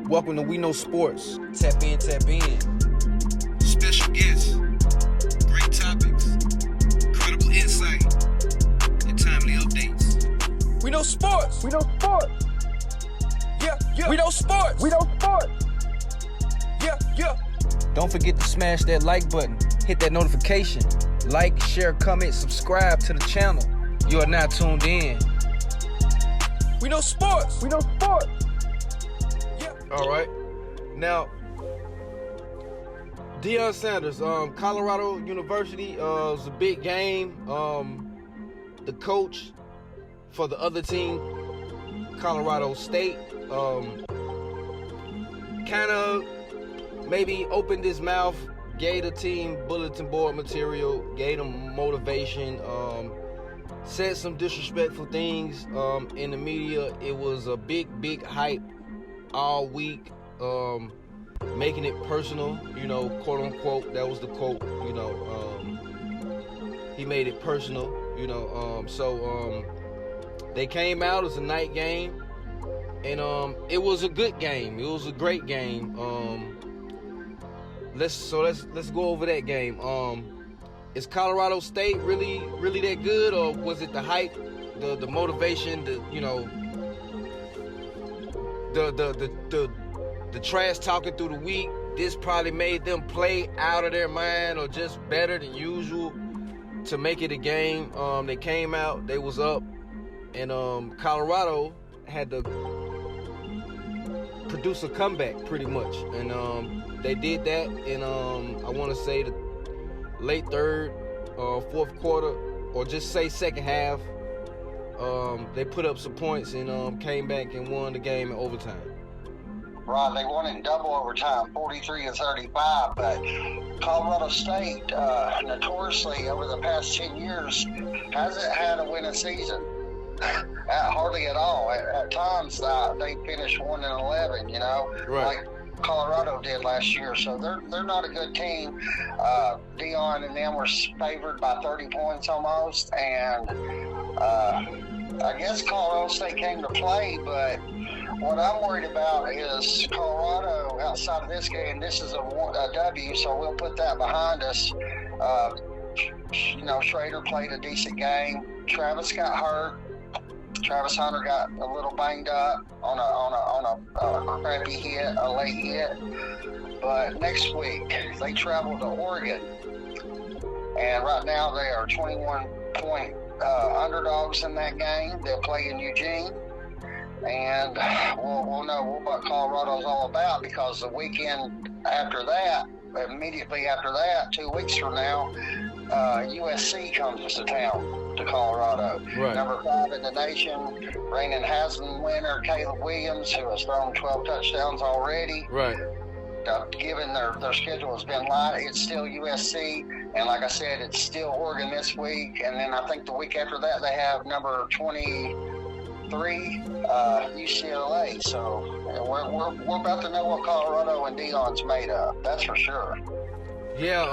Welcome to We Know Sports. Tap in, tap in. Special guests, great topics, incredible insight, and timely updates. We Know Sports. We know sports. Yeah, yeah. We Know Sports. We know sports. Yeah, yeah. Don't forget to smash that like button. Hit that notification. Like, share, comment, subscribe to the channel. You are now tuned in. We Know Sports. We know sports. Yeah. All right. Now, Deion Sanders, Colorado University, was a big game. The coach for the other team, Colorado State, kind of maybe opened his mouth, gave the team bulletin board material, gave them motivation, said some disrespectful things in the media. It was a big hype all week, making it personal, quote unquote. That was the quote, he made it personal, so they came out. It was a night game, and it was a good game. It was a great game. Let's go over that game. Is Colorado State really that good, or was it the hype, the motivation, the trash talking through the week? This probably made them play out of their mind, or just better than usual to make it a game. They came out, they was up, and Colorado had to produce a comeback pretty much, and they did that in I want to say the late third, fourth quarter, or just say second half. They put up some points and came back and won the game in overtime. Right, they won in double overtime, 43-35, but Colorado State, notoriously over the past 10 years, hasn't had a winning season. Hardly at all. At times, they finished 1-11, Right. like Colorado did last year. So they're not a good team. Deion and them were favored by 30 points almost, and I guess Colorado State came to play, but what I'm worried about is Colorado outside of this game. This is a W, so we'll put that behind us. Schrader played a decent game. Travis got hurt. Travis Hunter got a little banged up on a crappy hit, a late hit. But next week they travel to Oregon, and right now they are 21-point underdogs in that game. They'll play in Eugene, and we'll know what Colorado's all about, because the weekend after that, immediately after that, 2 weeks from now, USC comes to town to Colorado. Right. Number 5 in the nation, reigning Heisman winner Caleb Williams, who has thrown 12 touchdowns already. Right. Given their schedule has been light, it's still USC, and like I said, it's still Oregon this week, and then I think the week after that they have number 23 UCLA. So we're about to know what Colorado and Deion's made of. That's for sure. Yeah.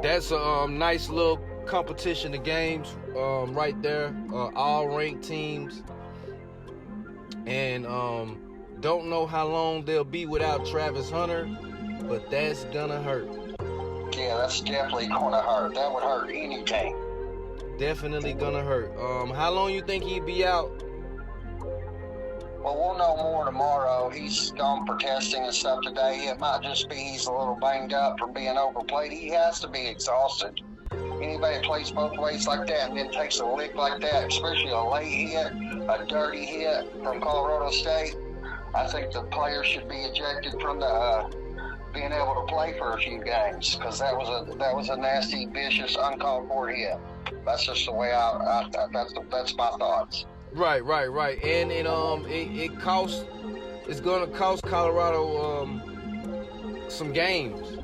That's a nice little competition of games right there. All ranked teams, and don't know how long they'll be without Travis Hunter, but that's gonna hurt. Yeah, that's definitely gonna hurt. That would hurt any team. Definitely gonna hurt. How long you think he'd be out? Well, we'll know more tomorrow. He's gone for testing and stuff today. It might just be he's a little banged up from being overplayed. He has to be exhausted. Anybody that plays both ways like that and then takes a lick like that, especially a late hit, a dirty hit from Colorado State, I think the player should be ejected from the being able to play for a few games, because that was a nasty, vicious, uncalled for hit. That's just the way that's my thoughts. Right, and it's gonna cost Colorado some games.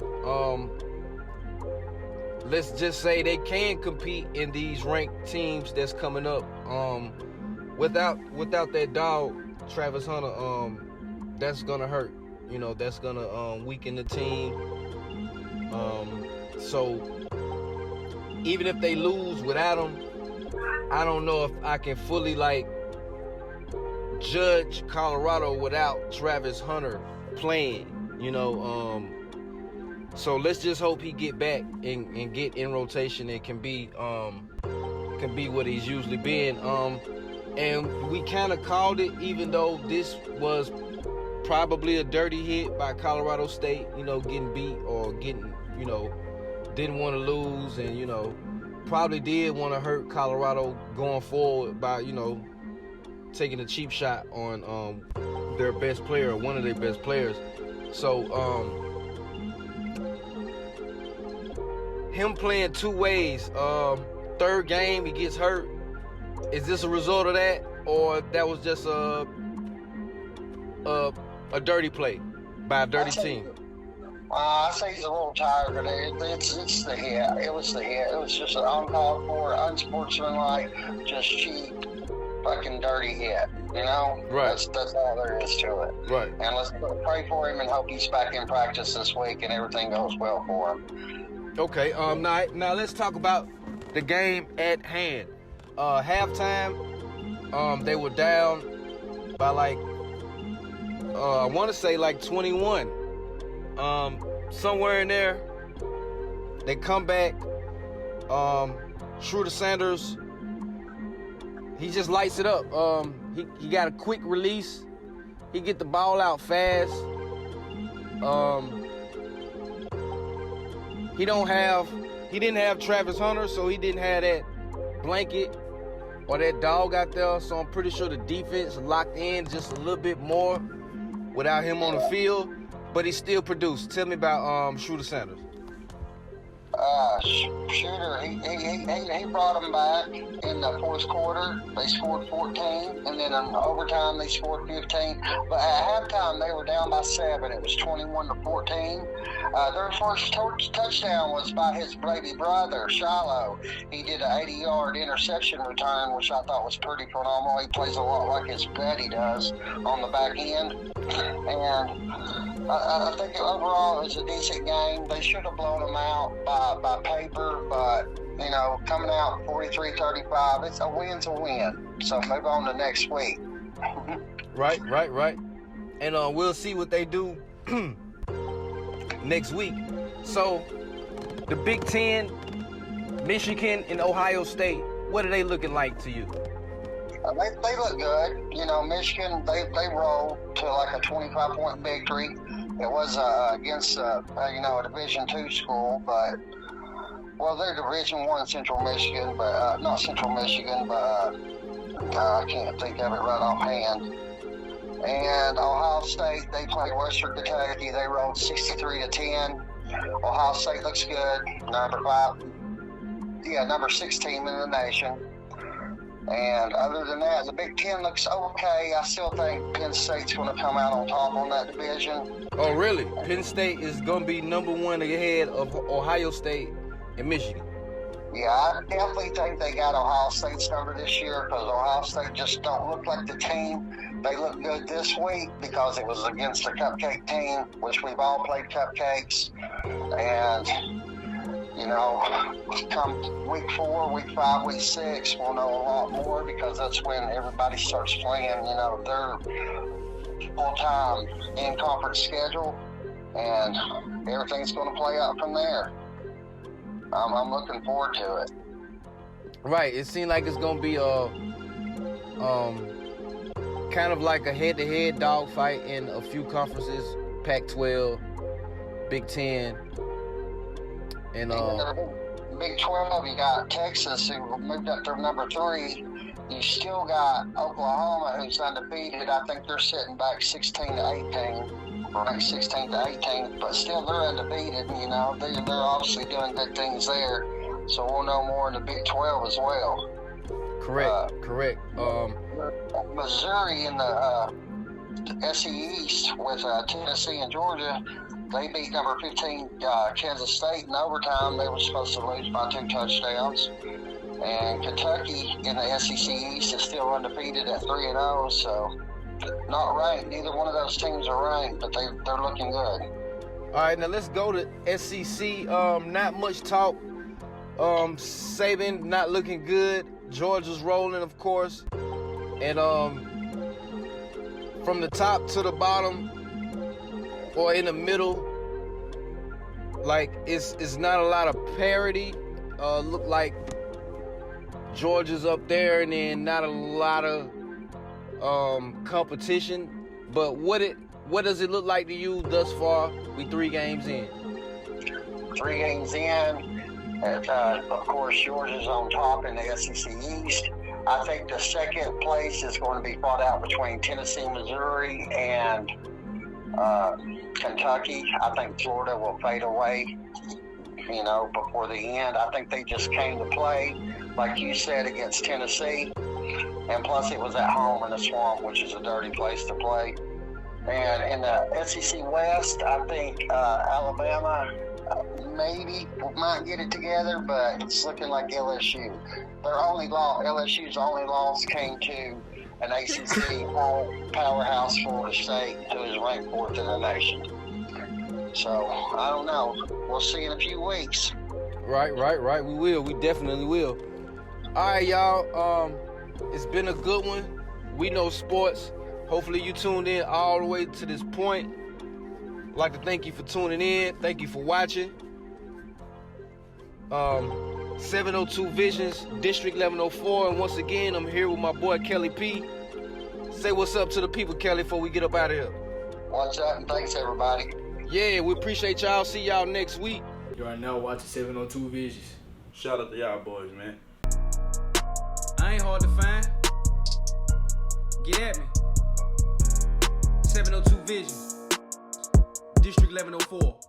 Let's just say they can compete in these ranked teams that's coming up. Without that dog, Travis Hunter, that's gonna hurt. That's gonna weaken the team. So even if they lose without him, I don't know if I can fully judge Colorado without Travis Hunter playing, so let's just hope he get back and get in rotation and can be what he's usually been. And we kind of called it, even though this was probably a dirty hit by Colorado State, getting beat or getting, didn't want to lose, and probably did want to hurt Colorado going forward by, taking a cheap shot on their best player, one of their best players. So him playing two ways, third game he gets hurt. Is this a result of that, or that was just a dirty play by a dirty team? I say he's a little tired of it. It's the hit. It was the hit. It was just an uncalled for, unsportsmanlike, just cheap, fucking dirty hit. Right. That's all there is to it. Right. And let's pray for him and hope he's back in practice this week and everything goes well for him. Okay. Now let's talk about the game at hand. Halftime, they were down by I want to say 21. Somewhere in there, they come back. Schroeder Sanders, he just lights it up. He got a quick release. He get the ball out fast. He didn't have Travis Hunter, so he didn't have that blanket or that dog out there. So I'm pretty sure the defense locked in just a little bit more without him on the field. But he still produced. Tell me about Schroeder Sanders. Shooter, he brought them back in the fourth quarter. They scored 14, and then in overtime they scored 15. But at halftime they were down by 7. It was 21-14. Their first touchdown was by his baby brother, Shiloh. He did an 80-yard interception return, which I thought was pretty phenomenal. He plays a lot like his buddy does on the back end. And I think overall it was a decent game. They should have blown them out by paper, but, coming out 43-35, it's a win's a win. So move on to next week. Right. And we'll see what they do next week. So, the Big Ten, Michigan, and Ohio State, what are they looking like to you? They look good. Michigan, they rolled to a 25-point victory. It was against a Division II school, but they're Division I Central Michigan, but not Central Michigan, but I can't think of it right offhand. And Ohio State, they played Western Kentucky. They rolled 63-10. Ohio State looks good. Number 6 team in the nation. And other than that, the Big Ten looks okay. I still think Penn State's going to come out on top on that division. Oh, really? Penn State is going to be number 1 ahead of Ohio State and Michigan. Yeah, I definitely think they got Ohio State's number this year because Ohio State just don't look like the team. They look good this week because it was against a cupcake team, which we've all played cupcakes. And come week 4, week 5, week 6, we'll know a lot more because that's when everybody starts playing, their full-time in-conference schedule, and everything's going to play out from there. I'm looking forward to it. Right. It seemed like it's going to be kind of like a head-to-head dogfight in a few conferences, Pac-12, Big Ten, and Big 12, you got Texas, who moved up to number 3. You still got Oklahoma, who's undefeated. I think they're sitting back 16-18, ranked 16-18, but still they're undefeated. They're obviously doing good things there. So we'll know more in the Big 12 as well. Correct. Missouri in the SEC East with Tennessee and Georgia. They beat number 15 Kansas State in overtime. They were supposed to lose by 2 touchdowns. And Kentucky in the SEC East is still undefeated at 3-0. So not ranked. Neither one of those teams are ranked, but they're looking good. All right, now let's go to SEC. Not much talk. Saban not looking good. Georgia's rolling, of course. And from the top to the bottom or in the middle, like it's not a lot of parity. Look like Georgia's up there, and then not a lot of competition. But what does it look like to you thus far? We 3 games in. 3 games in. Of course, Georgia's on top in the SEC East. I think the second place is going to be fought out between Tennessee, Missouri, and Kentucky. I think Florida will fade away, before the end. I think they just came to play, like you said, against Tennessee. And plus, it was at home in the Swamp, which is a dirty place to play. And in the SEC West, I think Alabama maybe might get it together, but it's looking like LSU. LSU's only loss came to an ACC powerhouse, Florida State, who is ranked 4th in the nation. So, I don't know. We'll see in a few weeks. Right. We will. We definitely will. All right, y'all. It's been a good one. We know sports. Hopefully you tuned in all the way to this point. I'd like to thank you for tuning in. Thank you for watching. 702 Visions, District 1104. And once again, I'm here with my boy Kelly P. Say what's up to the people, Kelly, before we get up out of here. What's up, and thanks, everybody. Yeah, we appreciate y'all. See y'all next week. You are now watching 702 Visions. Shout out to y'all boys, man. I ain't hard to find. Get at me. 702 Visions, District 1104.